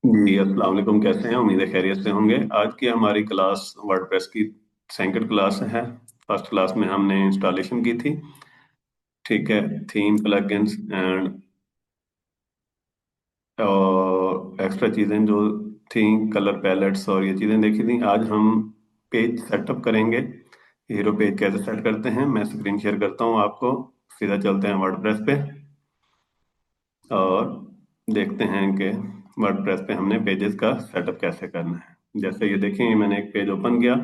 जी अस्सलाम वालेकुम। कैसे हैं? उम्मीद है खैरियत से होंगे। आज की हमारी क्लास वर्डप्रेस की सेकंड क्लास है। फर्स्ट क्लास में हमने इंस्टॉलेशन की थी। ठीक है। थीम, प्लगइन्स एंड और एक्स्ट्रा चीज़ें जो थी, कलर पैलेट्स और ये चीज़ें देखी थी। आज हम पेज सेटअप करेंगे। हीरो पेज कैसे सेट करते हैं मैं स्क्रीन शेयर करता हूँ आपको। सीधा चलते हैं वर्डप्रेस पे और देखते हैं कि वर्डप्रेस पे हमने पेजेस का सेटअप कैसे करना है। जैसे ये देखिए, मैंने एक पेज ओपन किया,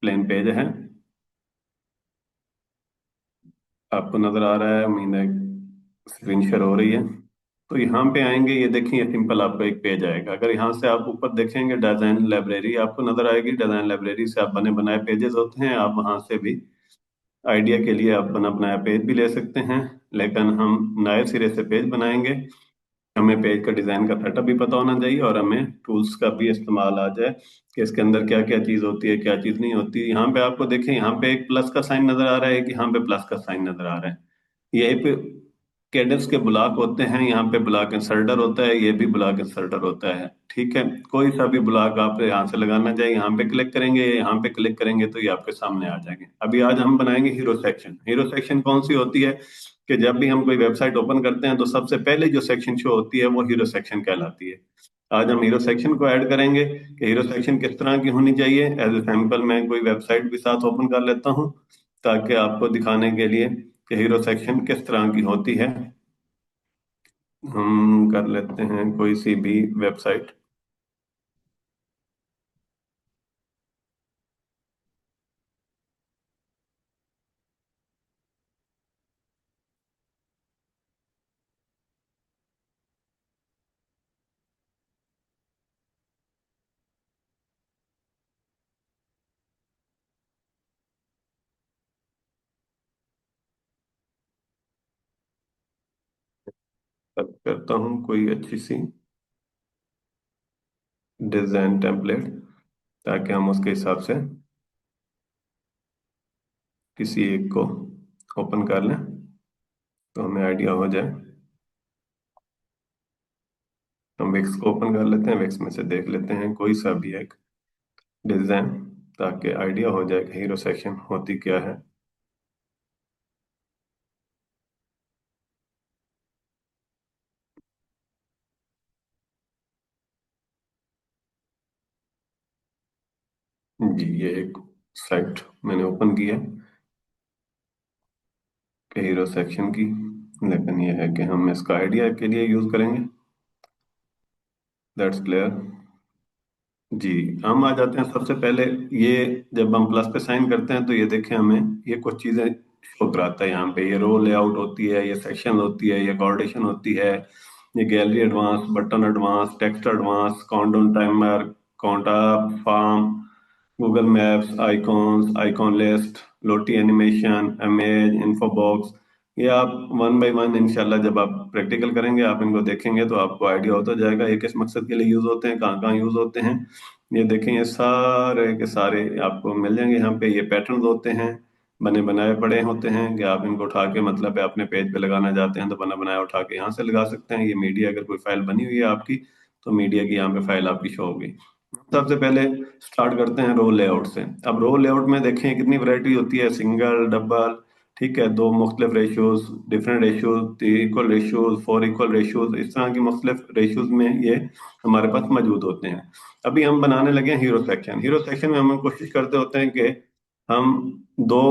प्लेन पेज है। आपको नजर आ रहा है, उम्मीद है स्क्रीन शेयर हो रही है। तो यहाँ पे आएंगे, ये देखिए सिंपल आपको एक पेज आएगा। अगर यहाँ से आप ऊपर देखेंगे डिजाइन लाइब्रेरी आपको नजर आएगी। डिजाइन लाइब्रेरी से आप बने बनाए पेजेस होते हैं, आप वहां से भी आइडिया के लिए आप बना बनाया पेज भी ले सकते हैं। लेकिन हम नए सिरे से पेज बनाएंगे। हमें पेज का डिजाइन का सेटअप भी पता होना चाहिए और हमें टूल्स का भी इस्तेमाल आ जाए कि इसके अंदर क्या क्या चीज होती है, क्या चीज नहीं होती। यहाँ पे आपको देखें, यहाँ पे एक प्लस का साइन नजर आ रहा है कि यहाँ पे प्लस का साइन नजर आ रहा है। यही पे कैडेंस के ब्लॉक होते हैं। यहाँ पे ब्लॉक इंसर्टर होता है, ये भी ब्लॉक इंसर्टर होता है। ठीक है। कोई सा भी ब्लॉक आप यहाँ से लगाना चाहिए, यहाँ पे क्लिक करेंगे, यहाँ पे क्लिक करेंगे तो ये आपके सामने आ जाएंगे। अभी आज हम बनाएंगे हीरो सेक्शन। हीरो सेक्शन कौन सी होती है कि जब भी हम कोई वेबसाइट ओपन करते हैं तो सबसे पहले जो सेक्शन शो होती है वो हीरो सेक्शन कहलाती है। आज हम हीरो सेक्शन को ऐड करेंगे कि हीरो सेक्शन किस तरह की होनी चाहिए। एज ए सैंपल मैं कोई वेबसाइट भी साथ ओपन कर लेता हूँ ताकि आपको दिखाने के लिए कि हीरो सेक्शन किस तरह की होती है। हम कर लेते हैं कोई सी भी वेबसाइट। करता हूँ कोई अच्छी सी डिजाइन टेम्पलेट ताकि हम उसके हिसाब से किसी एक को ओपन कर लें तो हमें आइडिया हो जाए। हम विक्स को ओपन कर लेते हैं, विक्स में से देख लेते हैं कोई सा भी एक डिजाइन ताकि आइडिया हो जाए कि हीरो सेक्शन होती क्या है। जी, ये एक साइट मैंने ओपन की है कि हीरो सेक्शन की। लेकिन ये है कि हम इसका आइडिया के लिए यूज करेंगे। That's clear. जी, हम आ जाते हैं सबसे पहले। ये जब हम प्लस पे साइन करते हैं तो ये देखें, हमें ये कुछ चीजें शो कराता है। यहाँ पे ये रो लेआउट होती है, ये सेक्शन होती है, ये कोऑर्डिनेशन होती है, ये gallery advance, button advance, text advance, countdown timer, count up, form, Google Maps, icons, icon list, Lottie animation, image, info box. ये आप वन बाय वन इंशाल्लाह जब आप प्रैक्टिकल करेंगे, आप इनको देखेंगे तो आपको आइडिया होता जाएगा ये किस मकसद के लिए यूज होते हैं, कहाँ कहाँ यूज होते हैं। ये देखें, ये सारे के सारे आपको मिल जाएंगे। यहाँ पे ये पैटर्न होते हैं, बने बनाए पड़े होते हैं कि आप इनको उठा के मतलब है अपने पेज पे लगाना चाहते हैं तो बना बनाया उठा के यहाँ से लगा सकते हैं। ये मीडिया, अगर कोई फाइल बनी हुई है आपकी तो मीडिया की यहाँ पे फाइल आपकी शो होगी। सबसे पहले स्टार्ट करते हैं रो लेआउट से। अब रो लेआउट में देखें कितनी वैरायटी होती है, सिंगल, डबल, ठीक है, दो मुख्तलिफ ratios, different ratios, equal ratios, four equal ratios, इस तरह की मुख्तलिफ रेशियोज में ये हमारे पास मौजूद होते हैं। अभी हम बनाने लगे हैं हीरो सेक्शन। हीरो सेक्शन में हम कोशिश करते होते हैं कि हम दो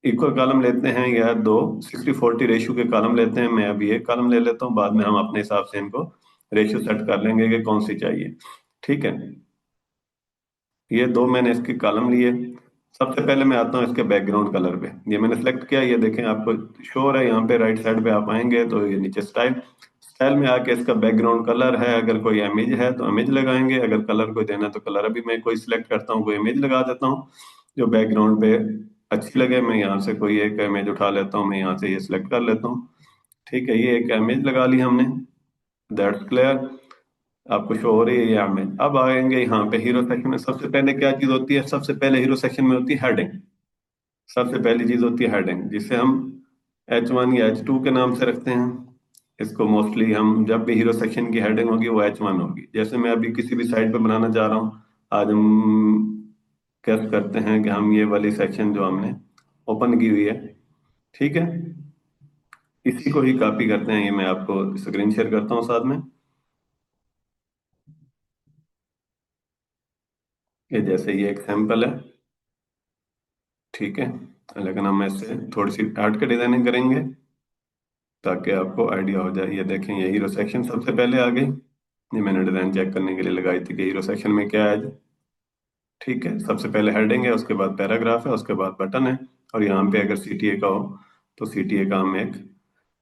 इक्वल कॉलम लेते हैं या दो 60-40 रेशियो के कॉलम लेते हैं। मैं अभी एक कॉलम ले लेता हूँ, बाद में हम अपने हिसाब से इनको रेशियो सेट कर लेंगे कि कौन सी चाहिए। ठीक है। ये दो मैंने इसके कॉलम लिए। सबसे पहले मैं आता हूँ इसके बैकग्राउंड कलर पे। ये मैंने सेलेक्ट किया, ये देखें आपको शो हो रहा है यहाँ पे। राइट साइड पे आप आएंगे तो ये नीचे स्टाइल, स्टाइल में आके इसका बैकग्राउंड कलर है। अगर कोई इमेज है तो इमेज लगाएंगे, अगर कलर कोई देना है तो कलर। अभी मैं कोई सिलेक्ट करता हूँ, कोई इमेज लगा देता हूँ जो बैकग्राउंड पे अच्छी लगे। मैं यहाँ से कोई एक इमेज उठा लेता हूँ, मैं यहाँ से ये सिलेक्ट कर लेता हूँ। ठीक है, ये एक इमेज लगा ली हमने। That's clear. आपको शो हो रही है यहाँ में। अब आएंगे यहाँ पे हीरो सेक्शन में। सबसे पहले क्या चीज होती है? सबसे पहले हीरो सेक्शन में होती है हेडिंग। सबसे पहली चीज होती है हेडिंग, जिसे हम H1 या H2 के नाम से रखते हैं। इसको मोस्टली हम जब भी हीरो सेक्शन की हेडिंग होगी वो H1 होगी। जैसे मैं अभी किसी भी साइट पे बनाना चाह रहा हूँ, आज हम कैसे करते हैं कि हम ये वाली सेक्शन जो हमने ओपन की हुई है, ठीक है, इसी को ही कॉपी करते हैं। ये मैं आपको स्क्रीन शेयर करता हूँ साथ में। ये जैसे ये एक सैंपल है, ठीक है, लेकिन हम इससे थोड़ी सी हट के डिजाइनिंग करेंगे ताकि आपको आइडिया हो जाए। ये देखें, ये हीरो सेक्शन सबसे पहले आ गई। ये मैंने डिजाइन चेक करने के लिए लगाई थी कि हीरो सेक्शन में क्या है। ठीक है, सबसे पहले हेडिंग है, उसके बाद पैराग्राफ है, उसके बाद बटन है, और यहाँ पे अगर सीटीए का हो तो सीटीए का हम एक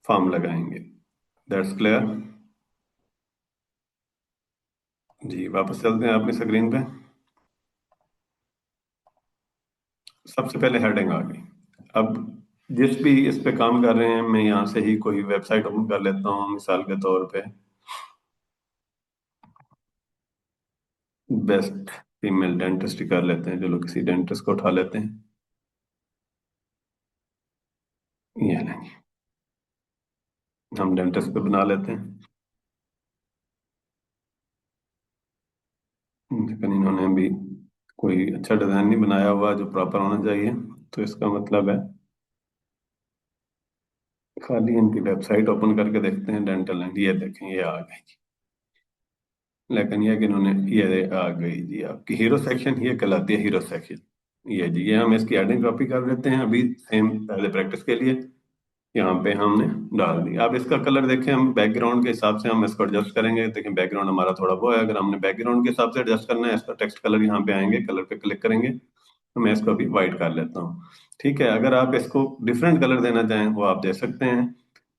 फॉर्म लगाएंगे। That's clear. जी, वापस चलते हैं अपनी स्क्रीन पे। सबसे पहले हेडिंग आ गई। अब जिस भी इस पे काम कर रहे हैं, मैं यहाँ से ही कोई वेबसाइट ओपन कर लेता हूँ मिसाल के तौर पे। बेस्ट फीमेल डेंटिस्ट कर लेते हैं, चलो किसी डेंटिस्ट को उठा लेते हैं। ये नहीं, हम डेंटिस्ट पे बना लेते हैं, लेकिन इन्होंने भी कोई अच्छा डिजाइन नहीं बनाया हुआ जो प्रॉपर होना चाहिए। तो इसका मतलब है खाली इनकी वेबसाइट ओपन करके देखते हैं डेंटल लैंड। ये देखें, ये आ गई। लेकिन ये कि इन्होंने, ये आ गई जी आपकी हीरो सेक्शन, ये कहलाती है हीरो सेक्शन। ये जी, ये हम इसकी हेडिंग कॉपी कर लेते हैं अभी सेम पहले प्रैक्टिस के लिए। यहाँ पे हमने डाल दी। अब इसका कलर देखें, हम बैकग्राउंड के हिसाब से हम इसको एडजस्ट करेंगे। देखें बैकग्राउंड हमारा थोड़ा वो है, अगर हमने बैकग्राउंड के हिसाब से एडजस्ट करना है, इसका टेक्स्ट कलर यहाँ पे आएंगे, कलर पे क्लिक करेंगे तो मैं इसको अभी वाइट कर लेता हूँ। ठीक है, अगर आप इसको डिफरेंट कलर देना चाहें वो आप दे सकते हैं।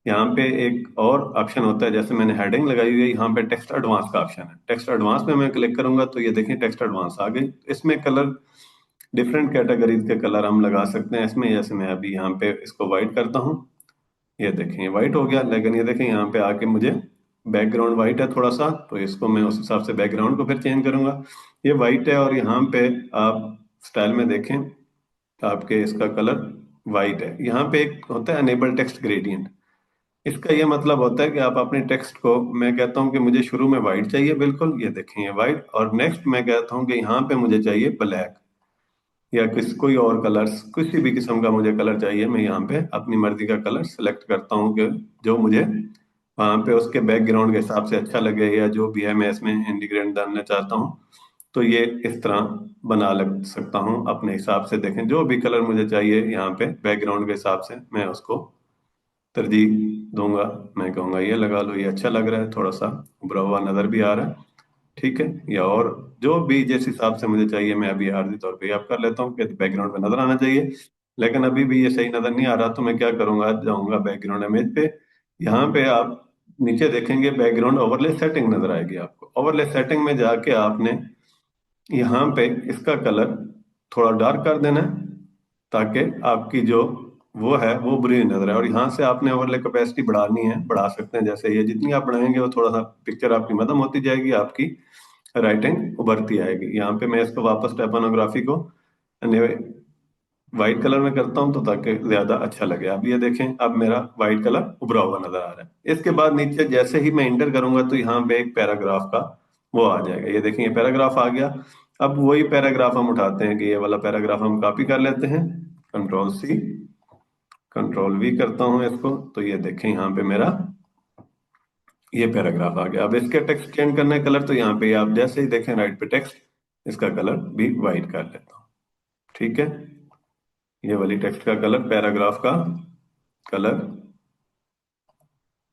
यहाँ पे एक और ऑप्शन होता है, जैसे मैंने हेडिंग लगाई हुई है, यहाँ पे टेक्स्ट एडवांस का ऑप्शन है। टेक्स्ट एडवांस में मैं क्लिक करूंगा तो ये देखिए टेक्स्ट एडवांस आ गई। इसमें कलर डिफरेंट कैटेगरीज के कलर हम लगा सकते हैं इसमें। जैसे मैं अभी यहाँ पे इसको व्हाइट करता हूँ, ये देखें व्हाइट हो गया। लेकिन ये देखें यहाँ पे आके मुझे बैकग्राउंड व्हाइट है थोड़ा सा, तो इसको मैं उस हिसाब से बैकग्राउंड को फिर चेंज करूंगा। ये व्हाइट है और यहाँ पे आप स्टाइल में देखें, आपके इसका कलर वाइट है। यहाँ पे एक होता है अनेबल टेक्स्ट ग्रेडियंट। इसका ये मतलब होता है कि आप अपने टेक्स्ट को, मैं कहता हूँ कि मुझे शुरू में वाइट चाहिए बिल्कुल, ये देखें ये वाइट, और नेक्स्ट मैं कहता हूँ कि यहाँ पे मुझे चाहिए ब्लैक, या कोई और कलर्स, किसी भी किस्म का मुझे कलर चाहिए। मैं यहाँ पे अपनी मर्जी का कलर सेलेक्ट करता हूँ कि जो मुझे वहाँ पे उसके बैकग्राउंड के हिसाब से अच्छा लगे, या जो भी है मैं इसमें इंटीग्रेट डालना चाहता हूँ तो ये इस तरह बना लग सकता हूँ अपने हिसाब से। देखें जो भी कलर मुझे चाहिए यहाँ पे बैकग्राउंड के हिसाब से मैं उसको तरजीह दूंगा। मैं कहूँगा ये लगा लो, ये अच्छा लग रहा है, थोड़ा सा उभरा हुआ नजर भी आ रहा है, ठीक है। या और जो भी जिस हिसाब से मुझे चाहिए, मैं अभी आर्जी तौर पे आप कर लेता हूँ कि बैकग्राउंड पे नजर आना चाहिए। लेकिन अभी भी ये सही नजर नहीं आ रहा तो मैं क्या करूंगा, जाऊंगा बैकग्राउंड इमेज पे। यहाँ पे आप नीचे देखेंगे बैकग्राउंड ओवरले सेटिंग नजर आएगी आपको। ओवरले सेटिंग में जाके आपने यहाँ पे इसका कलर थोड़ा डार्क कर देना है ताकि आपकी जो वो है वो बुरी नजर आए। और यहाँ से आपने ओवरले कैपेसिटी बढ़ानी है, बढ़ा सकते हैं। जैसे ये जितनी आप बढ़ाएंगे वो थोड़ा सा पिक्चर आपकी मध्यम होती जाएगी, आपकी राइटिंग उभरती आएगी। यहाँ पे मैं इसको वापस टाइपोग्राफी को व्हाइट कलर में करता हूँ तो ताकि ज्यादा अच्छा लगे। अब ये देखें, अब मेरा व्हाइट कलर उभरा हुआ नजर आ रहा है। इसके बाद नीचे जैसे ही मैं इंटर करूंगा तो यहाँ पे एक पैराग्राफ का वो आ जाएगा। ये देखें, ये पैराग्राफ आ गया। अब वही पैराग्राफ हम उठाते हैं कि ये वाला पैराग्राफ हम कॉपी कर लेते हैं, कंट्रोल C कंट्रोल V करता हूँ इसको, तो ये देखें यहाँ पे मेरा ये पैराग्राफ आ गया। अब इसके टेक्स्ट चेंज करना है कलर, तो यहाँ पे आप जैसे ही देखें राइट पे टेक्स्ट, इसका कलर भी व्हाइट कर लेता हूँ, ठीक है। ये वाली टेक्स्ट का कलर, पैराग्राफ का कलर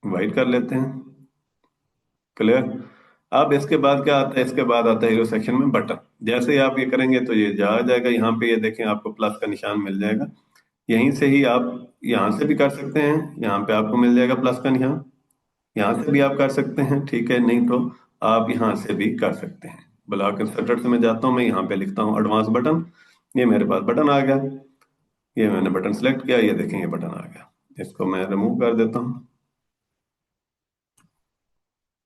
वाइट कर लेते हैं, क्लियर। अब इसके बाद क्या आता है, इसके बाद आता है हीरो सेक्शन में बटन। जैसे ही आप ये करेंगे तो ये जा जाएगा यहाँ पे, ये देखें आपको प्लस का निशान मिल जाएगा। यहीं से ही आप यहाँ से भी कर सकते हैं, यहाँ पे आपको मिल जाएगा प्लस का निशान, यहाँ से भी आप कर सकते हैं, ठीक है। नहीं तो आप यहाँ से भी कर सकते हैं। ब्लॉक इंस्ट्रक्टर से मैं जाता हूँ, मैं यहाँ पे लिखता हूँ एडवांस बटन। ये मेरे पास बटन आ गया, ये मैंने बटन सेलेक्ट किया, ये देखें ये बटन आ गया। इसको मैं रिमूव कर देता हूँ,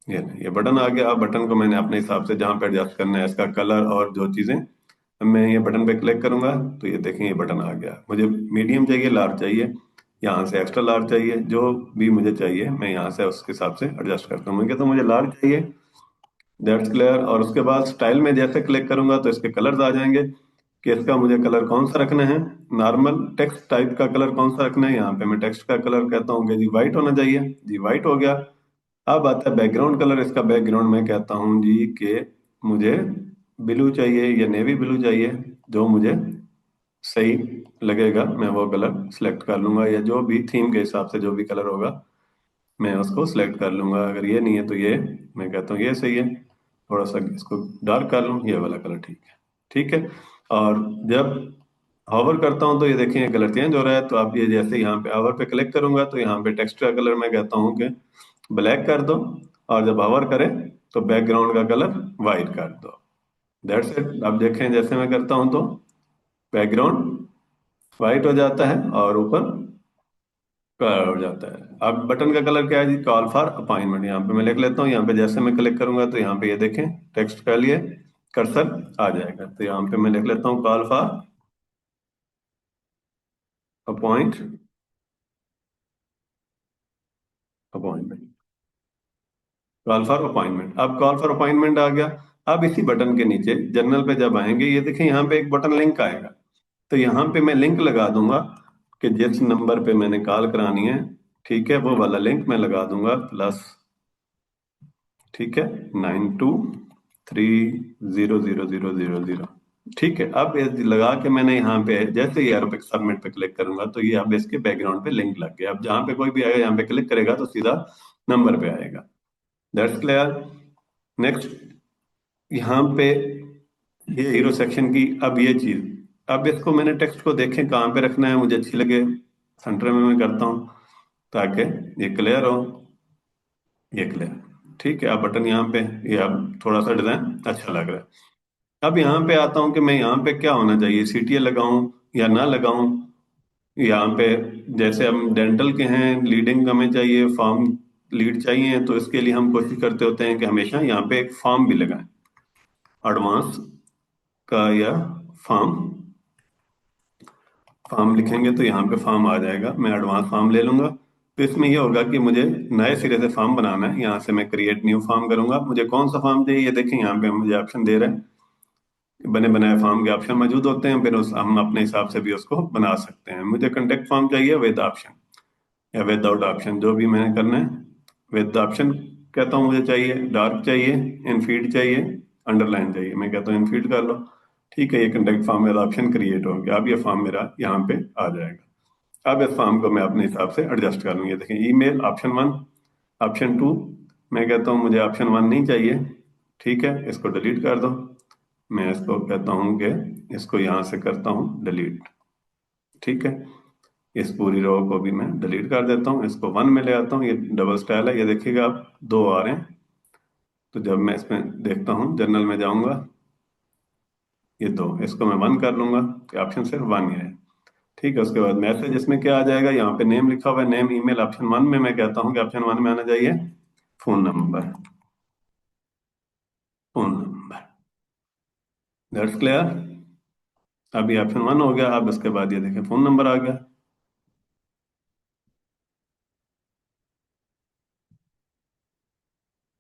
ये बटन आ गया। अब बटन को मैंने अपने हिसाब से जहां पे एडजस्ट करना है, इसका कलर और जो चीजें, अब मैं ये बटन पे क्लिक करूंगा तो ये देखें ये बटन आ गया। मुझे मीडियम चाहिए, लार्ज चाहिए, यहाँ से एक्स्ट्रा लार्ज चाहिए, जो भी मुझे चाहिए मैं यहाँ से उसके हिसाब से एडजस्ट करता हूँ। मैं कहता हूँ मुझे लार्ज चाहिए, दैट्स क्लियर। और उसके बाद स्टाइल में जैसे क्लिक करूंगा तो इसके कलर्स आ जाएंगे कि इसका मुझे कलर कौन सा रखना है। नॉर्मल टेक्स्ट टाइप का कलर कौन सा रखना है, यहाँ पे मैं टेक्स्ट का कलर कहता हूँ कि जी वाइट होना चाहिए, जी वाइट हो गया। अब आता है बैकग्राउंड कलर। इसका बैकग्राउंड मैं कहता हूँ जी कि मुझे ब्लू चाहिए या नेवी ब्लू चाहिए, जो मुझे सही लगेगा मैं वो कलर सेलेक्ट कर लूंगा, या जो भी थीम के हिसाब से जो भी कलर होगा मैं उसको सिलेक्ट कर लूंगा। अगर ये नहीं है तो ये मैं कहता हूँ ये सही है, थोड़ा सा इसको डार्क कर लूँ, ये वाला कलर ठीक है। ठीक है। और जब हॉवर करता हूँ तो ये देखें कलर चेंज हो रहा है। तो आप ये जैसे यहाँ पे हॉवर पे क्लिक करूंगा तो यहाँ पे टेक्स्ट का कलर मैं कहता हूँ कि ब्लैक कर दो, और जब हॉवर करें तो बैकग्राउंड का कलर वाइट कर दो। That's it. आप देखें जैसे मैं करता हूँ तो बैकग्राउंड वाइट हो जाता है और ऊपर कलर हो जाता है। अब बटन का कलर क्या है जी, कॉल फॉर अपॉइंटमेंट। यहाँ पे मैं लिख लेता हूँ, यहाँ पे जैसे मैं क्लिक करूंगा तो यहाँ पे ये देखें टेक्स्ट का लिए कर्सर आ जाएगा। तो यहाँ पे मैं लिख लेता हूँ call for appoint appointment, call for appointment. अब कॉल फॉर अपॉइंटमेंट आ गया। अब इसी बटन के नीचे जनरल पे जब आएंगे ये देखें यहाँ पे एक बटन लिंक आएगा। तो यहाँ पे मैं लिंक लगा दूंगा कि जिस नंबर पे मैंने कॉल करानी है, ठीक है, वो वाला लिंक मैं लगा दूंगा प्लस, ठीक है, 92300000। ठीक है। अब ये लगा के मैंने यहाँ पे जैसे ही एरो पे सबमिट पे क्लिक करूंगा तो ये अब इसके बैकग्राउंड पे लिंक लग गया। अब जहाँ पे कोई भी आएगा यहाँ पे क्लिक करेगा तो सीधा नंबर पे आएगा। That's clear. नेक्स्ट, यहाँ पे ये हीरो सेक्शन की अब ये चीज, अब इसको मैंने टेक्स्ट को देखें कहाँ पे रखना है मुझे अच्छी लगे, सेंटर में मैं करता हूँ ताकि ये क्लियर हो, ये क्लियर। ठीक है। अब बटन यहाँ पे, ये अब थोड़ा सा डिजाइन अच्छा लग रहा है। अब यहाँ पे आता हूँ कि मैं यहाँ पे क्या होना चाहिए, सीटीए लगाऊं या ना लगाऊं। यहाँ पे जैसे हम डेंटल के हैं, लीडिंग हमें चाहिए, फार्म लीड चाहिए, तो इसके लिए हम कोशिश करते होते हैं कि हमेशा यहाँ पे एक फार्म भी लगाएं, एडवांस का या फार्म। फार्म लिखेंगे तो यहाँ पे फार्म आ जाएगा, मैं एडवांस फार्म ले लूंगा। तो इसमें ये होगा कि मुझे नए सिरे से फार्म बनाना है, यहाँ से मैं क्रिएट न्यू फार्म करूंगा। मुझे कौन सा फार्म चाहिए ये देखें, यहाँ पे मुझे ऑप्शन दे रहे हैं, बने बनाए फॉर्म के ऑप्शन मौजूद होते हैं, फिर उस हम अपने हिसाब से भी उसको बना सकते हैं। मुझे कंटेक्ट फॉर्म चाहिए विद ऑप्शन या विदाउट ऑप्शन, जो भी मैंने करना है। विद ऑप्शन कहता हूँ मुझे चाहिए, डार्क चाहिए, इनफीड चाहिए, अंडरलाइन चाहिए, मैं कहता हूँ इनफीड कर लो। ठीक है, ये कंटेक्ट फॉर्म मेरा ऑप्शन क्रिएट हो गया। अब ये फॉर्म मेरा यहाँ पे आ जाएगा। अब इस फॉर्म को मैं अपने हिसाब से एडजस्ट कर लूंगी। देखें ईमेल ऑप्शन 1, ऑप्शन 2, मैं कहता हूँ मुझे ऑप्शन 1 नहीं चाहिए, ठीक है, इसको डिलीट कर दो। मैं इसको कहता हूँ कि इसको यहाँ से करता हूँ डिलीट। ठीक है, इस पूरी रो को भी मैं डिलीट कर देता हूँ, इसको 1 में ले आता हूँ। ये डबल स्टाइल है, ये देखिएगा आप दो आ रहे हैं। तो जब मैं इसमें देखता हूँ जनरल में जाऊंगा, ये दो, इसको मैं 1 कर लूंगा कि ऑप्शन सिर्फ 1 ही है। ठीक है। उसके बाद मैसेज इसमें क्या आ जाएगा, यहाँ पे नेम लिखा हुआ है, नेम ईमेल ऑप्शन 1 में मैं कहता हूँ कि ऑप्शन 1 में आना चाहिए phone number, phone number. That's clear. अभी ऑप्शन 1 हो गया। अब इसके बाद ये देखिए फोन नंबर आ गया।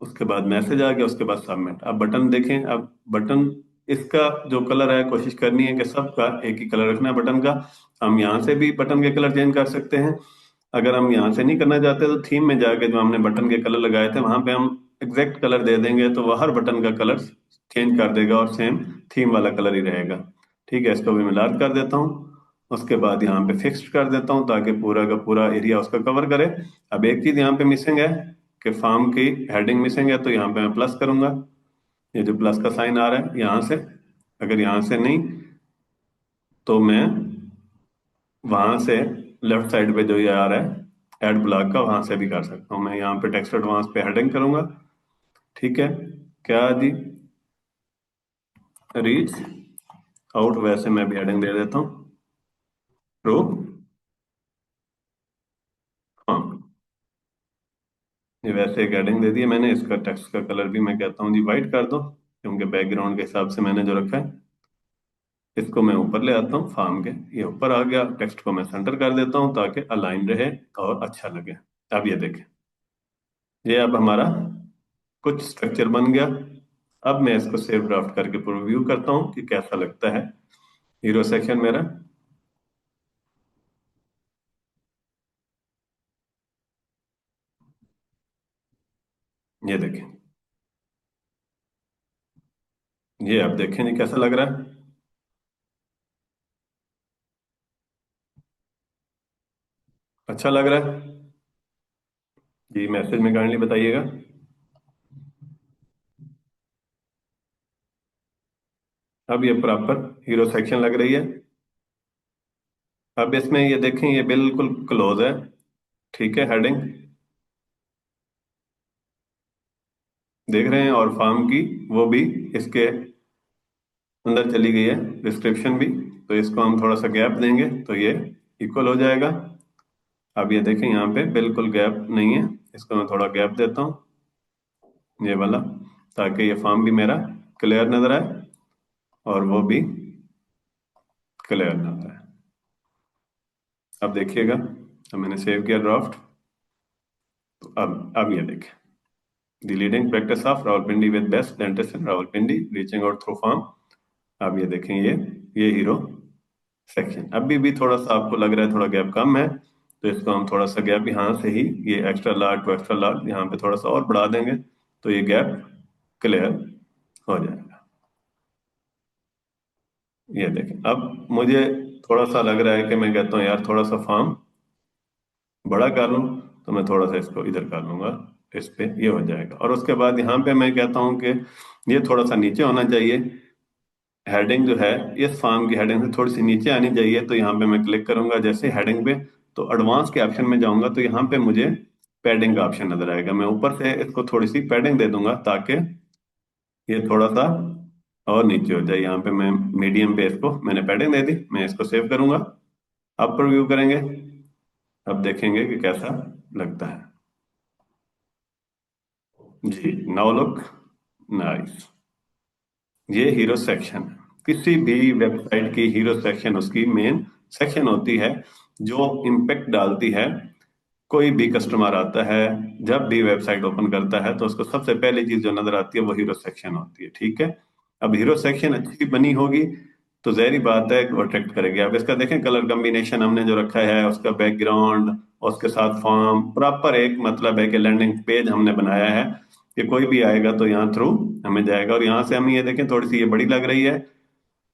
उसके बाद मैसेज आ गया, उसके बाद सबमिट। अब बटन देखें, अब बटन इसका जो कलर है कोशिश करनी है कि सबका एक ही कलर रखना है बटन का। हम यहाँ से भी बटन के कलर चेंज कर सकते हैं। अगर हम यहाँ से नहीं करना चाहते तो थीम में जाके जो हमने बटन के कलर लगाए थे वहां पे हम एग्जैक्ट कलर दे देंगे तो वह हर बटन का कलर चेंज कर देगा और सेम थीम वाला कलर ही रहेगा। ठीक है, इसको भी मैं लाल कर देता हूँ। उसके बाद यहाँ पे फिक्स्ड कर देता हूँ ताकि पूरा का पूरा एरिया उसका कवर करे। अब एक चीज यहाँ पे मिसिंग है कि फॉर्म की हेडिंग मिसिंग है, तो यहाँ पे मैं प्लस करूंगा। ये जो प्लस का साइन आ रहा है यहाँ से, अगर यहाँ से नहीं तो मैं वहां से लेफ्ट साइड पे जो ये आ रहा है एड ब्लॉक का, वहां से भी कर सकता हूँ। मैं यहाँ पे टेक्स्ट एडवांस पे हेडिंग करूंगा। ठीक है, क्या जी, रीच आउट, वैसे मैं भी हेडिंग दे देता हूँ ट्रू। हाँ, ये वैसे एक हेडिंग दे दी है मैंने। इसका टेक्स्ट का कलर भी मैं कहता हूँ जी वाइट कर दो, क्योंकि बैकग्राउंड के हिसाब से मैंने जो रखा है। इसको मैं ऊपर ले आता हूँ फार्म के, ये ऊपर आ गया। टेक्स्ट को मैं सेंटर कर देता हूँ ताकि अलाइन रहे और अच्छा लगे। अब ये देखें, ये अब हमारा कुछ स्ट्रक्चर बन गया। अब मैं इसको सेव ड्राफ्ट करके प्रीव्यू करता हूँ कि कैसा लगता है हीरो सेक्शन मेरा। ये देखें, ये आप देखें जी कैसा लग रहा है। अच्छा लग रहा है जी, मैसेज में काइंडली बताइएगा। अब ये प्रॉपर हीरो सेक्शन लग रही है। अब इसमें ये देखें, ये बिल्कुल क्लोज है। ठीक है, हेडिंग देख रहे हैं, और फार्म की वो भी इसके अंदर चली गई है, डिस्क्रिप्शन भी। तो इसको हम थोड़ा सा गैप देंगे तो ये इक्वल हो जाएगा। अब ये देखें, यहाँ पे बिल्कुल गैप नहीं है, इसको मैं थोड़ा गैप देता हूँ, ये वाला, ताकि ये फार्म भी मेरा क्लियर नजर आए और वो भी क्लियर नजर आए। अब देखिएगा, अब मैंने सेव किया ड्राफ्ट। तो अब ये देखें, the leading practice of Rawalpindi with best dentist in Rawalpindi reaching out through form. अब ये देखें, ये हीरो सेक्शन अभी भी थोड़ा सा आपको लग रहा है थोड़ा गैप कम है, तो इसको हम थोड़ा सा गैप यहाँ से ही, ये extra large two extra large यहाँ पे थोड़ा सा और बढ़ा देंगे, तो ये गैप क्लियर हो जाएगा। ये देखें, अब मुझे थोड़ा सा लग रहा है कि मैं कहता हूँ यार थोड़ा सा फॉर्म बड़ा कर लूँ, तो मैं थोड़ा सा इसको इधर कर लूंगा, इस पे ये हो जाएगा। और उसके बाद यहाँ पे मैं कहता हूँ कि ये थोड़ा सा नीचे होना चाहिए, हेडिंग जो है इस फॉर्म की हेडिंग से थोड़ी सी नीचे आनी चाहिए। तो यहाँ पे मैं क्लिक करूंगा जैसे हेडिंग पे, तो एडवांस के ऑप्शन में जाऊंगा तो यहाँ पे मुझे पैडिंग का ऑप्शन नजर आएगा। मैं ऊपर से इसको थोड़ी सी पैडिंग दे दूंगा ताकि ये थोड़ा सा और नीचे हो जाए। यहाँ पे मैं मीडियम पे इसको मैंने पैडिंग दे दी, मैं इसको सेव करूंगा। अब प्रीव्यू करेंगे, अब देखेंगे कि कैसा लगता है। जी, नाउ लुक नाइस। ये हीरो सेक्शन, किसी भी वेबसाइट की हीरो सेक्शन उसकी मेन सेक्शन होती है जो इम्पेक्ट डालती है। कोई भी कस्टमर आता है, जब भी वेबसाइट ओपन करता है तो उसको सबसे पहली चीज जो नजर आती है वो हीरो सेक्शन होती है। ठीक है, अब हीरो सेक्शन अच्छी बनी होगी तो जहरी बात है वो अट्रैक्ट करेगी। अब इसका देखें कलर कॉम्बिनेशन हमने जो रखा है, उसका बैकग्राउंड, उसके साथ फॉर्म प्रॉपर एक मतलब है कि लैंडिंग पेज हमने बनाया है कि कोई भी आएगा तो यहाँ थ्रू हमें जाएगा। और यहाँ से हम ये देखें थोड़ी सी ये बड़ी लग रही है,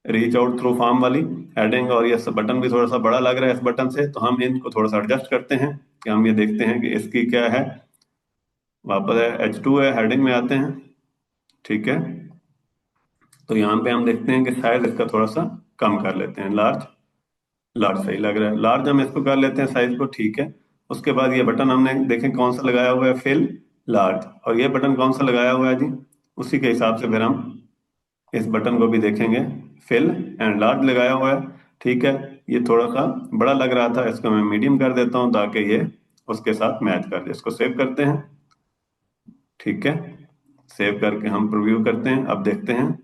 रीच आउट थ्रू फॉर्म वाली हेडिंग, और ये बटन भी थोड़ा सा बड़ा लग रहा है इस बटन से, तो हम इनको थोड़ा सा एडजस्ट करते हैं कि हम ये देखते हैं कि इसकी क्या है। वापस है H2 है, हेडिंग में आते हैं। ठीक है, तो यहाँ पे हम देखते हैं कि साइज इसका थोड़ा सा कम कर लेते हैं, लार्ज। लार्ज सही लग रहा है, लार्ज हम इसको कर लेते हैं साइज को। ठीक है, उसके बाद ये बटन हमने देखें कौन सा लगाया हुआ है, फिल लार्ज, और ये बटन कौन सा लगाया हुआ है जी, उसी के हिसाब से फिर हम इस बटन को भी देखेंगे, फिल एंड लार्ज लगाया हुआ है। ठीक है, ये थोड़ा सा बड़ा लग रहा था, इसको मैं मीडियम कर देता हूँ ताकि ये उसके साथ मैच कर दे। इसको सेव करते हैं। ठीक है, सेव करके हम प्रीव्यू करते हैं, अब देखते हैं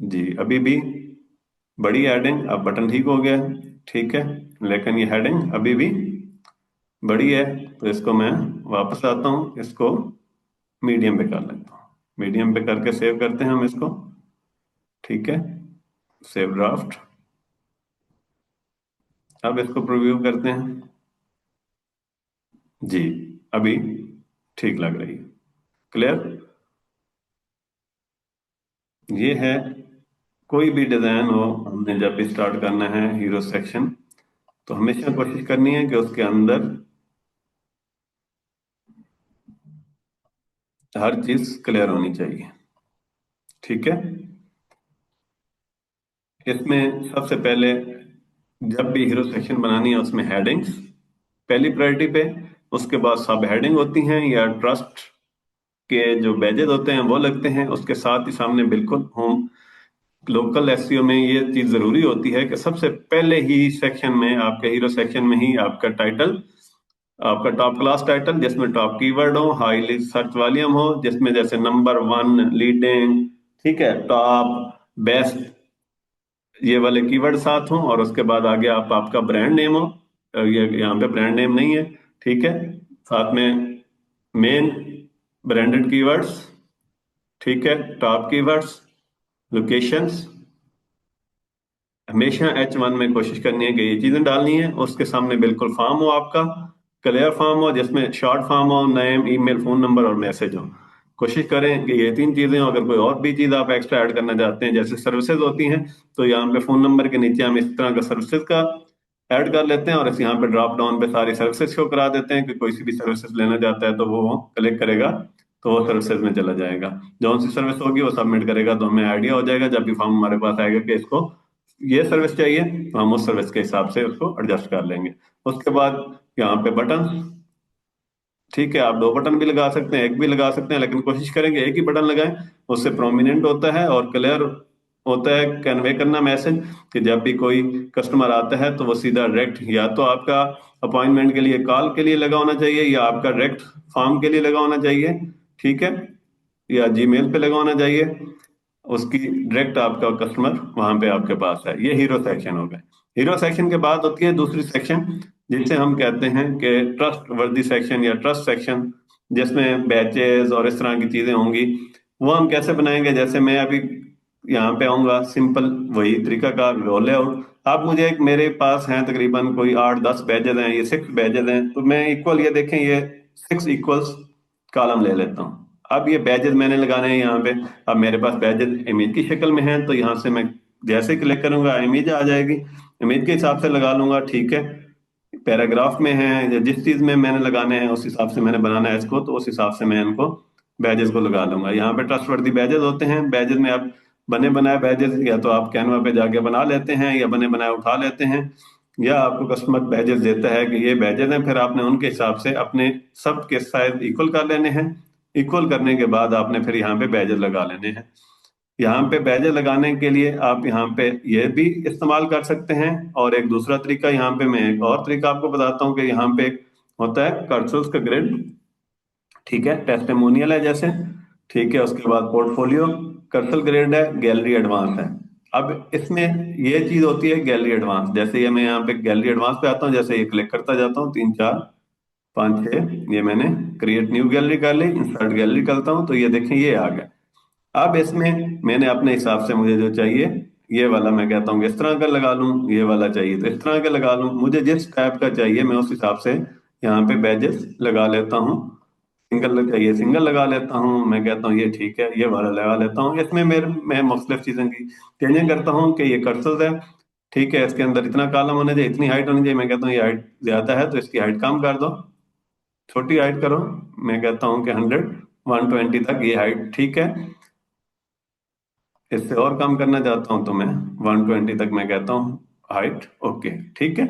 जी। अभी भी बड़ी हेडिंग, अब बटन ठीक हो गया है। ठीक है, लेकिन ये हेडिंग अभी भी बड़ी है, तो इसको मैं वापस आता हूँ, इसको मीडियम पे कर लेता हूँ। मीडियम पे करके सेव करते हैं हम इसको। ठीक है, सेव ड्राफ्ट। अब इसको प्रीव्यू करते हैं जी। अभी ठीक लग रही है, क्लियर। ये है, कोई भी डिजाइन हो, हमने जब भी स्टार्ट करना है हीरो सेक्शन, तो हमेशा कोशिश करनी है कि उसके अंदर हर चीज क्लियर होनी चाहिए। ठीक है, इसमें सबसे पहले जब भी हीरो सेक्शन बनानी है उसमें हेडिंग्स पहली प्रायोरिटी पे, उसके बाद सब हेडिंग होती हैं या ट्रस्ट के जो बैजेस होते हैं वो लगते हैं, उसके साथ ही सामने बिल्कुल होम लोकल एसईओ में ये चीज जरूरी होती है कि सबसे पहले ही सेक्शन में, आपके हीरो सेक्शन में ही आपका टाइटल, आपका टॉप क्लास टाइटल जिसमें टॉप कीवर्ड हो, हाईली सर्च वॉल्यूम हो, जिसमें जैसे नंबर 1 लीडिंग, ठीक है, टॉप, बेस्ट, ये वाले कीवर्ड साथ हों, और उसके बाद आगे आपका ब्रांड नेम हो। ये यहाँ पे ब्रांड नेम नहीं है, ठीक है। साथ में मेन ब्रांडेड कीवर्ड्स, ठीक है। टॉप कीवर्ड्स, लोकेशंस, हमेशा H1 में कोशिश करनी है कि ये चीजें डालनी है। उसके सामने बिल्कुल फॉर्म हो आपका, क्लियर फॉर्म हो, जिसमें शॉर्ट फॉर्म हो, नेम, ईमेल, फोन नंबर और मैसेज हो। कोशिश करें कि ये तीन चीजें हो। अगर कोई और भी चीज आप एक्स्ट्रा ऐड करना चाहते हैं, जैसे सर्विसेज होती हैं, तो यहाँ पे फोन नंबर के नीचे हम इस तरह का सर्विसेज का ऐड कर लेते हैं, और इस यहाँ पे ड्रॉप डाउन पे सारी सर्विसेज शो करा देते हैं कि कोई सी भी सर्विसेज लेना चाहता है तो वो क्लिक करेगा तो वो सर्विसेज में चला जाएगा। जौन सी सर्विस होगी वो सबमिट करेगा तो हमें आइडिया हो जाएगा जब भी फॉर्म हमारे पास आएगा कि इसको ये सर्विस चाहिए, तो हम उस सर्विस के हिसाब से उसको एडजस्ट कर लेंगे। उसके बाद यहाँ पे बटन, ठीक है। आप दो बटन भी लगा सकते हैं, एक भी लगा सकते हैं, लेकिन कोशिश करेंगे एक ही बटन लगाएं। उससे प्रोमिनेंट होता है और क्लियर होता है कन्वे करना मैसेज, कि जब भी कोई कस्टमर आता है तो वो सीधा डायरेक्ट या तो आपका अपॉइंटमेंट के लिए कॉल के लिए लगा होना चाहिए, या आपका डायरेक्ट फॉर्म के लिए लगा होना चाहिए, ठीक है, या जीमेल पे लगा होना चाहिए। उसकी डायरेक्ट आपका कस्टमर वहां पे आपके पास है। ये हीरो सेक्शन हो गए। हीरो सेक्शन के बाद होती है दूसरी सेक्शन, जिसे हम कहते हैं कि ट्रस्ट वर्दी सेक्शन या ट्रस्ट सेक्शन, जिसमें बैचेस और इस तरह की चीजें होंगी। वो हम कैसे बनाएंगे, जैसे मैं अभी यहाँ पे आऊंगा, सिंपल वही तरीका का रोल आउट। आप मुझे एक, मेरे पास हैं तकरीबन कोई 8-10 बैजेस हैं, ये 6 बैजेस हैं, तो मैं इक्वल, ये देखें, ये 6 इक्वल्स कॉलम ले लेता हूँ। अब ये बैजेस मैंने लगाने हैं यहाँ पे। अब मेरे पास बैजेस इमेज की शक्ल में है, तो यहाँ से मैं जैसे क्लिक करूंगा इमेज आ जाएगी, इमेज के हिसाब से लगा लूंगा, ठीक है। पैराग्राफ में है या जिस चीज में मैंने लगाने हैं उस हिसाब से मैंने बनाना है इसको, तो उस हिसाब से मैं इनको बैजेस को लगा लूंगा। यहाँ पे ट्रस्टवर्दी बैजेस होते हैं। बैजेस में आप बने बनाए बैजेस या तो आप कैनवा पे जाके बना लेते हैं, या बने बनाए उठा लेते हैं, या आपको कस्टमर बैजेस देता है कि ये बैजेस हैं, फिर आपने उनके हिसाब से अपने सब के साइज इक्वल कर लेने हैं। इक्वल करने के बाद आपने फिर यहाँ पे बैजेस लगा लेने हैं। यहाँ पे बैजेस लगाने के लिए आप यहाँ पे ये भी इस्तेमाल कर सकते हैं, और एक दूसरा तरीका यहाँ पे मैं एक और तरीका आपको बताता हूँ कि यहाँ पे एक होता है कर्सर्स का ग्रिड, ठीक है। टेस्टिमोनियल है जैसे, ठीक है। उसके बाद पोर्टफोलियो, कर्सर ग्रेड है, गैलरी एडवांस है। अब इसमें ये चीज होती है गैलरी एडवांस। जैसे ये मैं यहाँ पे गैलरी एडवांस पे आता हूँ, जैसे ये क्लिक करता जाता हूँ, 3 4 5 6, ये मैंने क्रिएट न्यू गैलरी कर ली, इंसर्ट गैलरी करता हूँ, तो ये देखें ये आ गया। अब इसमें मैंने अपने हिसाब से मुझे जो चाहिए, ये वाला मैं कहता हूँ कि इस तरह का लगा लूं, ये वाला चाहिए तो इस तरह का लगा लूं, मुझे जिस टाइप का चाहिए मैं उस हिसाब से यहाँ पे बैजेस लगा लेता हूँ। सिंगल चाहिए सिंगल लगा लेता हूँ, मैं कहता हूँ ये ठीक है, ये वाला लगा लेता हूँ। इसमें मेरे मैं मुख्तलिफ चीज़ों की चेंजिंग करता हूँ कि ये कर्सर है, ठीक है, इसके अंदर इतना कॉलम होना चाहिए, इतनी हाइट होनी चाहिए। मैं कहता हूँ ये हाइट ज्यादा है तो इसकी हाइट कम कर दो, छोटी हाइट करो। मैं कहता हूँ कि 100 120 तक ये हाइट ठीक है। इससे और कम करना चाहता हूं तो मैं 120 तक मैं कहता हूं हाइट, ओके, ठीक है।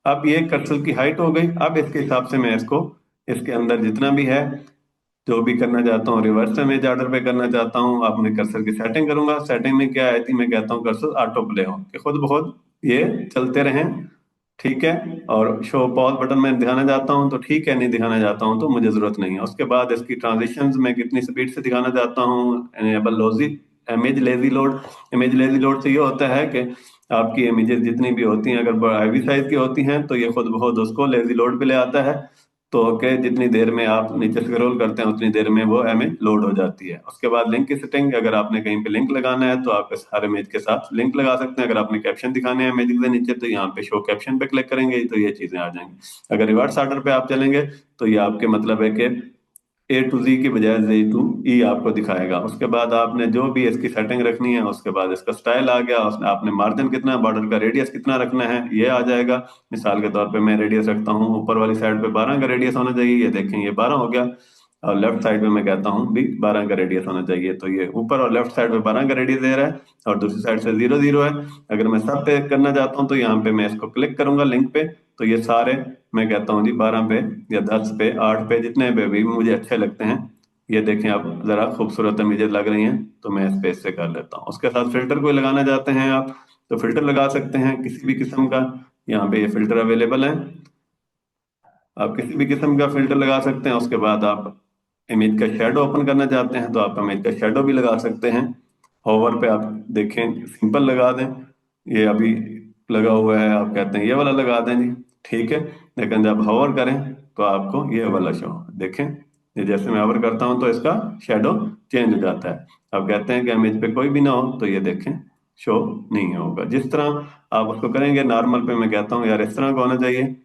अब ये कर्सर की हाइट हो गई। अब इसके हिसाब से मैं इसको, इसके अंदर जितना भी है, जो भी करना चाहता हूँ, रिवर्स इमेज ऑर्डर पे करना चाहता हूँ, अपने कर्सर की सेटिंग करूंगा। सेटिंग में क्या है थी, मैं कहता हूँ कर्सर ऑटो प्ले हो, कि खुद ब खुद ये चलते रहें, ठीक है। और शो पॉज बटन में दिखाना चाहता हूँ तो ठीक है, नहीं दिखाना चाहता हूँ तो मुझे जरूरत नहीं है। उसके बाद इसकी ट्रांजिशंस में कितनी स्पीड से दिखाना चाहता हूँ, enable lazy image lazy load. Image lazy load से ये होता है कि आपकी इमेजेस जितनी भी होती हैं, अगर हैवी साइज की होती हैं तो ये खुद ब खुद उसको लेजी लोड पे ले आता है, तो ओके, जितनी देर में आप नीचे स्क्रॉल करते हैं उतनी देर में वो इमेज लोड हो जाती है। उसके बाद लिंक की सेटिंग, अगर आपने कहीं पे लिंक लगाना है तो आप इस हर इमेज के साथ लिंक लगा सकते हैं। अगर आपने कैप्शन दिखाने हैं इमेज के नीचे तो यहाँ पे शो कैप्शन पे क्लिक करेंगे तो ये चीजें आ जाएंगी। अगर रिवर्स ऑर्डर पे आप चलेंगे तो ये आपके मतलब है कि A to Z की बजाय Z to E आपको दिखाएगा। उसके बाद आपने जो भी इसकी सेटिंग रखनी है, उसके बाद इसका स्टाइल आ गया, उसमें आपने मार्जिन कितना, बॉर्डर का रेडियस कितना रखना है, ये आ जाएगा। मिसाल के तौर पे मैं रेडियस रखता हूँ ऊपर वाली साइड पे 12 का रेडियस होना चाहिए, ये देखें ये 12 हो गया। और लेफ्ट साइड में मैं कहता हूँ भी 12 का रेडियस होना चाहिए, तो ये ऊपर और लेफ्ट साइड में 12 का रेडियस दे रहा है, और दूसरी साइड से 0 0 है। अगर मैं सब पे करना चाहता हूँ तो यहाँ पे मैं इसको क्लिक करूंगा लिंक पे, तो ये सारे मैं कहता हूँ जी 12 पे या 10 पे 8 पे जितने पे भी मुझे अच्छे लगते हैं, ये देखें आप जरा खूबसूरत इमेजेस लग रही हैं, तो मैं स्पेस से कर लेता हूँ। उसके साथ फिल्टर कोई लगाना चाहते हैं आप तो फिल्टर लगा सकते हैं किसी भी किस्म का। यहाँ पे ये फिल्टर अवेलेबल है, आप किसी भी किस्म का फिल्टर लगा सकते हैं। उसके बाद आप इमेज का शेडो ओपन करना चाहते हैं तो आप इमेज का शेडो भी लगा सकते हैं। होवर पे आप देखें सिंपल लगा दें, ये अभी लगा हुआ है, आप कहते हैं ये वाला लगा दें जी, ठीक है। लेकिन जब हवर करें तो आपको ये वाला शो, देखें, ये जैसे मैं हवर करता हूं तो इसका शेडो चेंज हो जाता है। अब कहते हैं कि इमेज पे कोई भी ना हो, तो ये देखें शो नहीं होगा। जिस तरह आप उसको करेंगे नॉर्मल पे, मैं कहता हूँ यार इस तरह का होना चाहिए,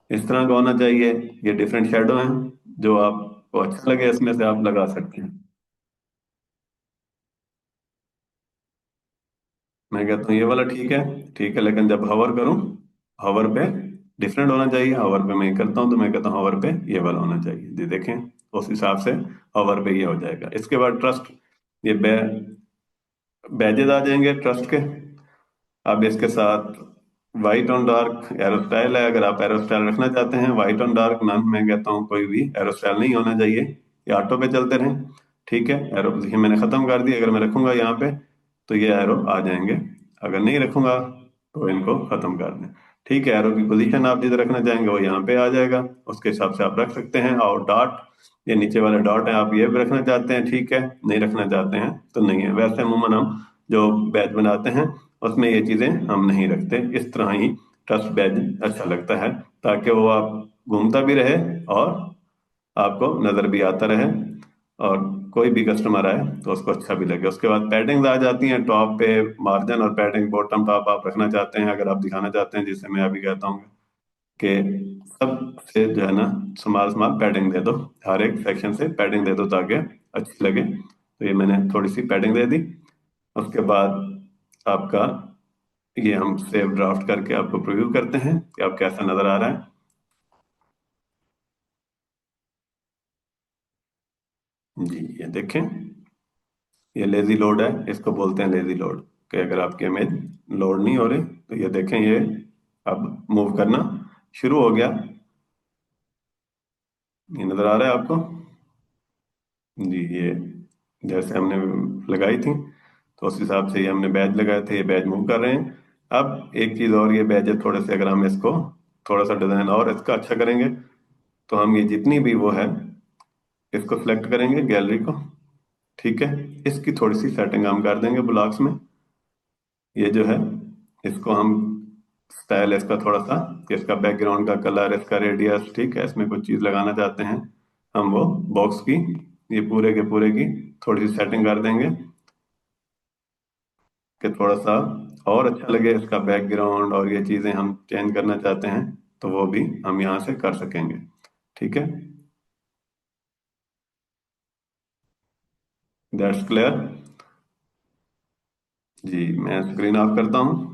इस तरह का होना चाहिए। ये डिफरेंट शेडो हैं, जो आपको अच्छा लगे इसमें से आप लगा सकते हैं। मैं कहता हूँ ये वाला ठीक है, ठीक है, लेकिन जब हवर करूँ, हवर पे डिफरेंट होना चाहिए। हवर पे मैं करता हूँ तो मैं कहता हूँ हवर पे ये वाला होना चाहिए जी, देखें, उस हिसाब से हवर पे ये हो जाएगा। इसके बाद ट्रस्ट, ये बैजेज आ जाएंगे ट्रस्ट के। अब इसके साथ white on dark arrow style है, अगर आप एरो स्टाइल रखना चाहते हैं। वाइट ऑन डार्क मैम मैं कहता हूँ कोई भी एरो स्टाइल नहीं होना चाहिए, ये ऑटो पे चलते रहें, ठीक है। एरो पोजीशन मैंने खत्म कर दी, अगर मैं रखूंगा यहाँ पे तो ये एरो आ जाएंगे, अगर नहीं रखूंगा तो इनको खत्म कर दें, ठीक है। एरो की पोजीशन आप जिधर रखना चाहेंगे वो यहाँ पे आ जाएगा, उसके हिसाब से आप रख सकते हैं। और डॉट, ये नीचे वाले डॉट है, आप ये भी रखना चाहते हैं, ठीक है, नहीं रखना चाहते हैं तो नहीं है। वैसे अमूमन हम जो बैच बनाते हैं उसमें ये चीजें हम नहीं रखते, इस तरह ही ट्रस्ट बैच अच्छा लगता है, ताकि वो आप घूमता भी रहे और आपको नजर भी आता रहे, और कोई भी कस्टमर आए तो उसको अच्छा भी लगे। उसके बाद पैडिंग्स आ जाती हैं टॉप पे, मार्जिन और पैडिंग बॉटम टॉप आप रखना चाहते हैं, अगर आप दिखाना चाहते हैं, जिससे मैं अभी कहता हूँ कि सब से जो है ना स्मॉल स्मॉल पैडिंग दे दो, हर एक सेक्शन से पैडिंग दे दो ताकि अच्छी लगे। तो ये मैंने थोड़ी सी पैडिंग दे दी। उसके बाद आपका ये हम सेव ड्राफ्ट करके आपको प्रीव्यू करते हैं कि आप कैसा नजर आ रहा है। जी ये देखें, ये लेजी लोड है, इसको बोलते हैं लेजी लोड, कि अगर आपकी इमेज लोड नहीं हो रही तो ये देखें, ये अब मूव करना शुरू हो गया। ये नजर आ रहा है आपको? जी, ये जैसे हमने लगाई थी तो उस हिसाब से ये हमने बैच लगाए थे, ये बैच मूव कर रहे हैं। अब एक चीज और, ये बैच है थोड़े से, अगर हम इसको थोड़ा सा डिजाइन और इसका अच्छा करेंगे तो हम ये जितनी भी वो है इसको सिलेक्ट करेंगे गैलरी को, ठीक है। इसकी थोड़ी सी सेटिंग हम कर देंगे ब्लॉक्स में। ये जो है इसको हम स्टाइल इसका थोड़ा सा, इसका बैकग्राउंड का कलर, इसका रेडियस, ठीक है, इसमें कुछ चीज लगाना चाहते हैं हम, वो बॉक्स की, ये पूरे के पूरे की थोड़ी सी सेटिंग कर देंगे कि थोड़ा सा और अच्छा लगे इसका बैकग्राउंड, और ये चीजें हम चेंज करना चाहते हैं तो वो भी हम यहाँ से कर सकेंगे, ठीक है। That's clear. जी मैं स्क्रीन ऑफ करता हूँ।